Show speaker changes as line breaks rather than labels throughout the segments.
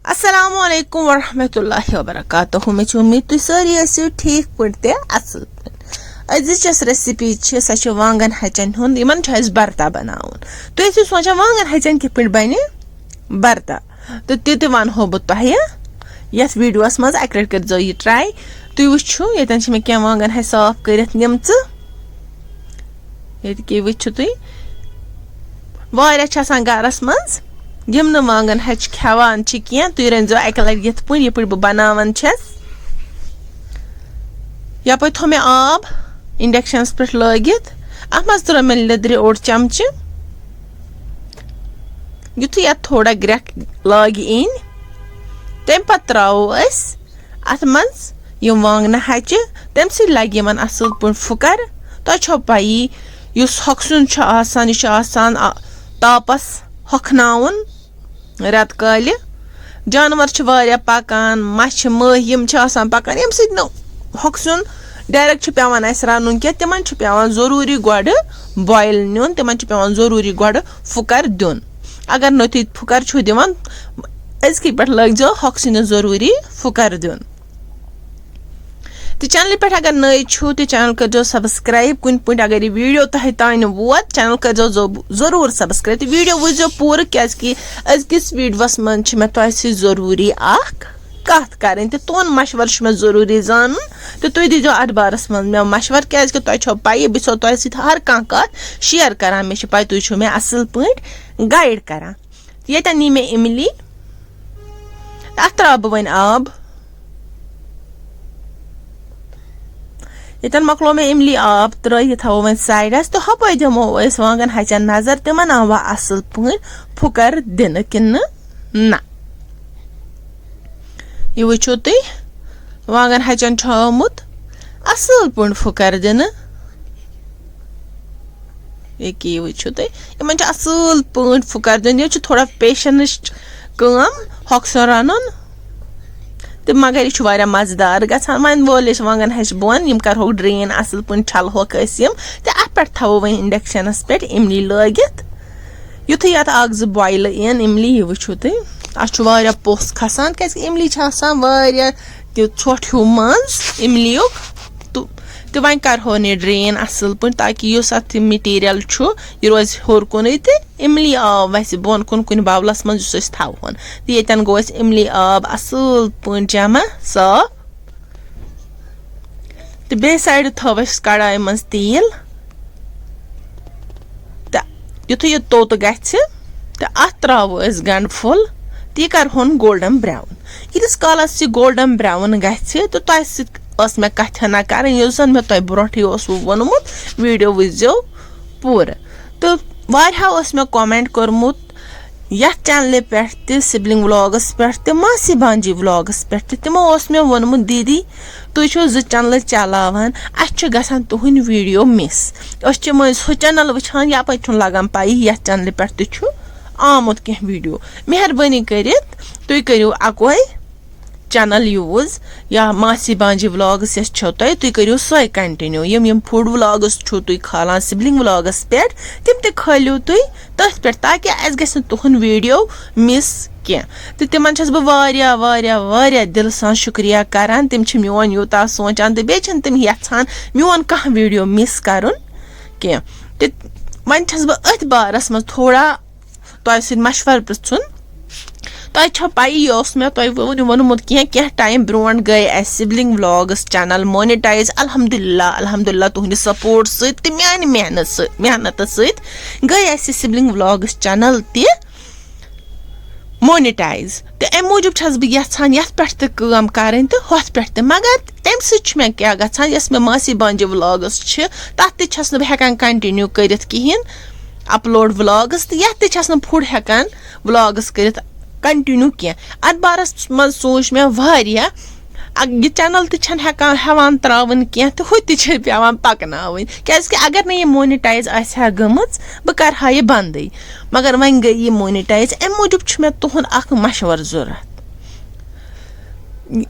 Assalamu alaikum warahmatullahi wabarakatuh. मे उम्मीद तुम सारी आसो ठीक पड़ते असल अजिच रेसिपी सह वांगन हचन हुंद इमन बर्ता बनाउन तुम ऐसी सोचा वांगन हचन कित पे बन बर्ता तो ते वनो बह तह यथ वीडियोस मज अक लट कर यह ट्राई तुम वो ये मे क्या वांगन है साफ कर निम ये वो तुम गरस मज यम न वांगन हच खेवान कह तुम रनजो अक लट ये पे बह बनावान यप थो मे आब इंडक्शन पे लगित अत मज त्रो मे लिद्र ओड चमचे युथ ये थोड़ा ग्रेक लग इन तम पे त्रो अत मज यम वांगन हच तम सी लगे यमन असल पे फुकर तुम पई युस हकसुन तापस हखनाउन रत काल जानवर पकान मछ महिम पकान यम सत न हकसुन डायरेक्ट पेवान रनुन क्या तिमन पेवान जरूरी गोड़ बॉयल नुन तिमन पेवान जरूरी गोड़ फुकर दिन अगर न तुम फुकर छु दिवान अजक पे लग जाओ हकसुन जरूरी फुकर दिन तो चैनल पे अगर नई छो तो चैनल कर सब्सक्राइब कुन पुट अगर ये वीडियो तह तान वोत चैनल कर जरूर सब्सक्राइब तो वीडियो वो पूर क्या अजकिस वीडियोस मन मे तुम जरूरी कत करें तो तुन मशवर मे जरूरी जान तो तुम दीजो अत बारस मज मे मशवर क्या तुम पई बो तुम सत हर कत शेयर करान मे पई तुम मे असल पे गाइड करान ये नी मे इमली अत त्रा बह वन आब ये मकलो मे इमली आब त्र थो वो साइडस तो हप दमो वांगन हचन नजर तिमन आवा असल पे फुकर दिन किन ना ये वो तुम वांगन हचन थोमुत असल पे फुकर दिन ये वो तुम इन असल पे फुकर दिन ये थोड़ा पेशेंस कम हकसो रनुन तो मगर यह मजेदार गसान वन वोल वांगन हच बोन यम करो ड्रेन असल पे छलहोक तो अत पे थो वो इंडक्शनस पे इमली लगित युथ ये अ बॉयल इन इमली ये वो तुम अत पोस खसान क्या इमली ोट हूँ मज इमली तो वन करो नी ड्रेन असल पे ताकि अत मटीरियल यह रोज होर कुन तो इमली आब वैसे बोन कुन बावलस मज थवन तो ये गो इमली आब असल पे जमा साफ तो बे साइड थो कड़ाई मज तेल तो युथ यह तोत ग अत त्रो गंड फुल तो यह करहोन गोल्डन ब्राउन यीस कालस यह गोल्डन ब्राउन ग तो तुम सत मे कथा कर मे तुम ब्रोट वोनमुत वीडियो वो पूर तो मे कमेंट कोर्मुत यथ चैनल पे सिबलिंग व्लॉग्स पे मासी बांजी व्लॉग्स पे तमो मे वोनमुत दीदी तुम जो चैनल चलावान गसान तुहन वीडियो मिस हु चैनल वुचान यप लगान पई यथ चैनल पे आमुत कह वीडियो मेहरबानी कर तुम करो अकोई चैनल यूज या मासी बांजी व्लॉग्स तुम करो सो कंटिन्यू यम फूड व्लॉग्स तुम खालान सिबलिंग व्लॉग्स पे तम खालू तुम तथ पे ताकि अस गि तुहन वीडियो मिस कह तो तिमन दिल दिल सान शुक्रिया करान तम मोन यूता सोचान तो बेचन तम यछान मोन कह वीडियो मिस करुन कह तो वन बह अथ बारस मज थोड़ा तुम सत मशवर पृछुन तुम पई मे तुम वोनमुत क्या टाइम ब्रोट गई सिबलिंग व्लॉग्स चैनल मोनेटाइज अल्हम्दुलिल्लाह तुहंद सपोर्ट सत म्यान मेहनत सत गई सिबलिंग व्लॉग्स चैनल त मोनेटाइज तो अम मूजूब बह यछान यथ पे काम करें तो हथ पे मगर तम मे क्या गछान मे मासी बांजी व्लॉग्स तथ तस हेकान कंटिन्यू कर कहें अपलोड व्लॉग्स तो यथ तस फुड हेकान व्लॉग्स कर कंटिन्यू कह अत बारस मज सोच मे यह चैनल हेकान हेवान त्रावन कह तो हु पेवान पकनावन क्या अगर ना यह मोनेटाइज आ गमच बह कर यह बंद मगर वन गई यह मोनेटाइज अम मूजूब मे तुहद मशवर जरूरत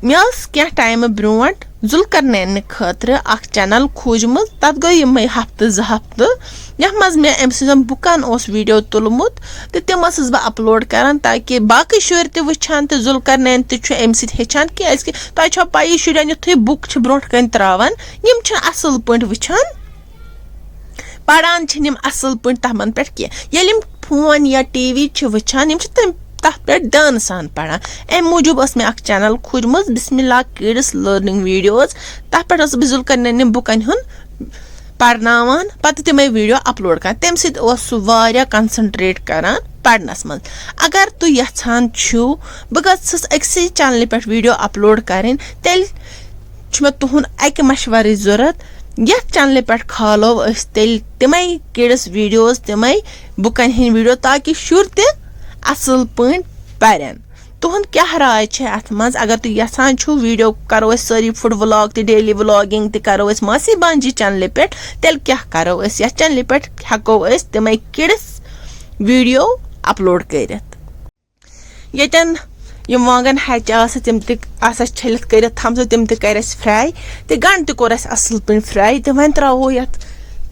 मे क्या टाइम ब्रोट जुल करने खतर अख चैनल खोजम तथ गई यमे हफ्त ज हफ्त यथ मज मे अम सम बुकन वीडियो तुलमुत तो तम बह अपलोड करान ताकि बाकी शुर त वुचान तो जुल करने अम हेचान क्या तुम पी शुरन युथे बुक ब्रो कन त्रावान यम असल पे वुचान पढ़ान असल पे तमन पे कह फोन या टीवी वुचान तथ पे ध्यान सान पढ़ान अम मूजूब मे चैनल खोजम बिस्मिल्लाह किड्स लर्निंग वीडियोज तथ पे जुल करने बुकन हुन पढ़नावान पत तमे वीडियो अपलोड कर तम सह कंसंट्रेट करान पढ़नस मज अगर तु यछान छु बह गस अक्से चैनल पे वीडियो अपलोड करें तेल मे तुहन अक मशवर जरूरत यथ चैनल पे खालो तेल तमे किड्स वीडियोज तमे बुकन हिंद वीडियो ताकि शुर त असल पे परें तुहद क्या राय अत मज अगर तु यछान छु वीडियो करो सारी फूड व्लॉग डेली व्लॉगिंग त करो मासी बांजी चैनल पे तेल क्या करो यथ चैनल पे हेको तमे किड्स वीडियो अपलोड करित यतन यम वांगन हच तम छलित कर थम तम कर फ्राई तो गंड तोर असल पे फ्राई तो वन त्रो यथ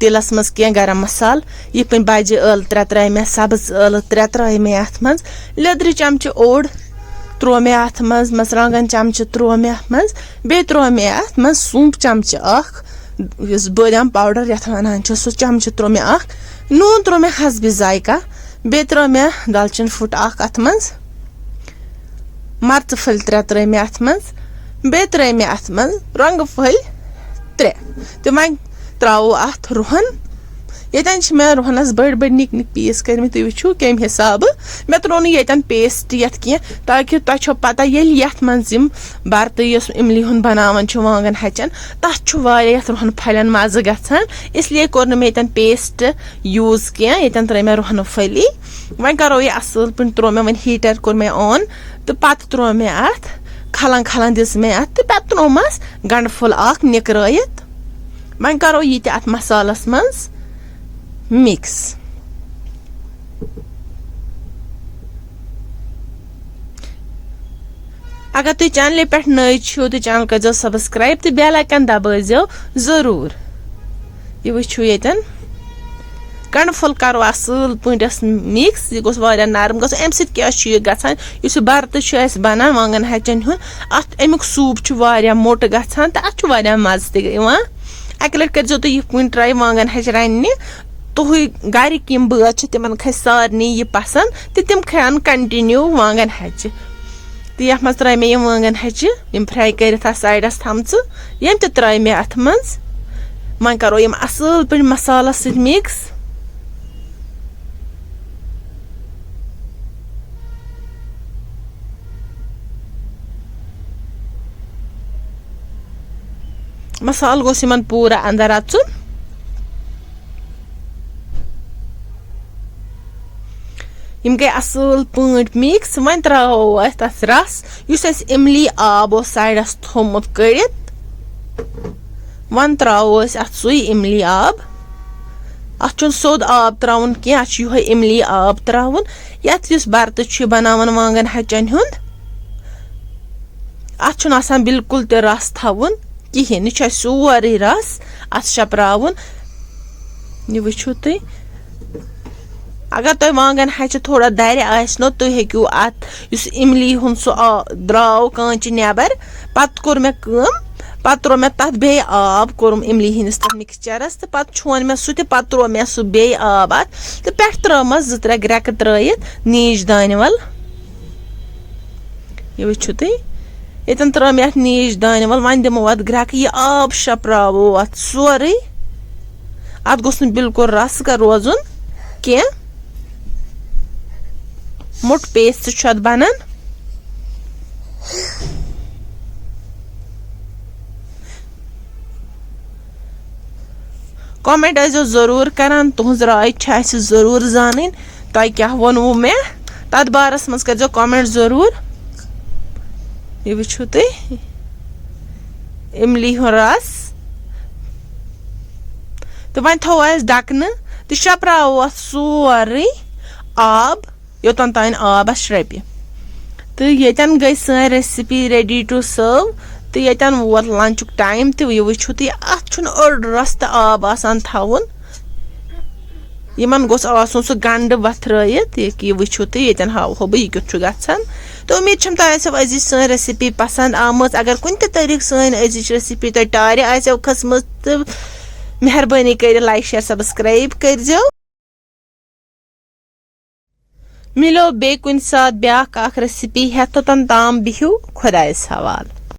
तिलस मज क्या गरम मसाल ये पे बजे यल 3 त्रा मे सब्ज यल 3 त्रा मे अत मज लेदर चमच ओड त्रो मे अत मज मरचांगन चमच त्रो मे अत मज बे त्रो मे अत मज सूप चमच बादाम पाउडर यथ वनान सह चमच त्रो मे नून त्रो मे हसबि जायका बे त्रो मे दालचीन फुट अत मज मर्च फल 3 त्रा मे अत मज बे त्रा मे अत मज रंग फल 3 तो वन त्रो अत रुहन यतन मे रुहनस बड़ बड़ निक निक पीस कर तुम वो कम हिसाब मे त्रो यतन पेस्ट यथ कह ताकि तुम पता यथ मज बरत इमली हुन बनावान वांगन हचन तथ रुहन फलन मज गसान इसलिए कोर मे यतन पेस्ट यूज कह यतन त्रो मे रुहन फली वन करो यह असल पे throw may one heater core may on तो पत त्रो मे अत खलन खलन दिस मे अत तो पे त्रोमस गंड फुल निकरायत वन करो ये अत मसालस मज मिक्स अगर तुम चैनल पे नई छो तो चैनल कर सब्सक्राइब तो बेल आइकन दबाजो जरूर ये वो यतन गंड फुल करो असल पे मिक्स यह गोस नरम गो अम सह गस बरत बनान वांगन हचन हुन अत अमुक सूप मोट गसान तो अत मज तक अक लट कर तुम ट्राई वांगन हच रन तुह गरिक बच तिमन खस सारे यह पसंद तो तिम खान कंटिन्यू वांगन हच तो ये मज त्रा मे वांगन हच फ्राई कर साइडस थम यम त्रा मे अत मज वन करो यम असल पे मसाला सत मिक्स मसाल गोस यमन पूरा अंदर अचुन यम गई असल पे मिक्स वन त्रो तथ रस उस इमली आब साइडस थोमुत कड़ित वन त्रो अत सुई इमली आब अत सोद आब त्राउन कह अत इमली आब त्राउन यथ बरत बनावन वांगन हचन हुंद अत बिल्कुल ते रस थवन कहें यह सोरे रस अत शपरावन यह वो तुम अगर तुम वांगन हच थोड़ा दर आनो तुम हेकू अत इमली हुन सह द्राव कांच नबर पत कोर मे पत त्रो मे तथ बे आब कोरम इमली हिंदिस तथ मिक्सचरस तो पत छोन मे सह पत त्रो मे सह बे आब अत तो पे त्रमस 2-3 ग्रेक त्रयित नीज दान वल यह वो तुम यतन त्रो मे नीज दान वल वन दिमो अत ग्रेक यह आब शपरावो अत सोरे अत गोस बिल्कुल रस का रोजुन कह मोट पेस्ट बनान कमेंट जरूर करान तुहज राय जरूर जान तुम क्या वोनवो मे तथ बारस मज कर कमेंट जरूर यह वो तुम इमली हुन रस तो वन थो डकन तो शपरावो अत सोरे आब योतन तान आब श्रपि तो यतन गई सन रेसिपी रेडी टू सर्व तो यतन वोत लंचुक टाइम तो यह वुचु तुम अत अड़ रस्त आब आसान थवन यमन गोस आसन सह गंड वथरयित यह वुचु तुम यतन हावो बह यह क्युत गछन तो उम्मीद छम तुम आसो अजिज सन रेसिपी पसंद आमज अगर कुन ते तरीक सन अजिज रेसिपी तुम टार आसो खसमज तो मेहरबानी कर लाइक शेयर सब्सक्राइब कर मिलो बे कुन साथ ब्याख रेसिपी हेत तन ताम बिहू खुदायस हवाल।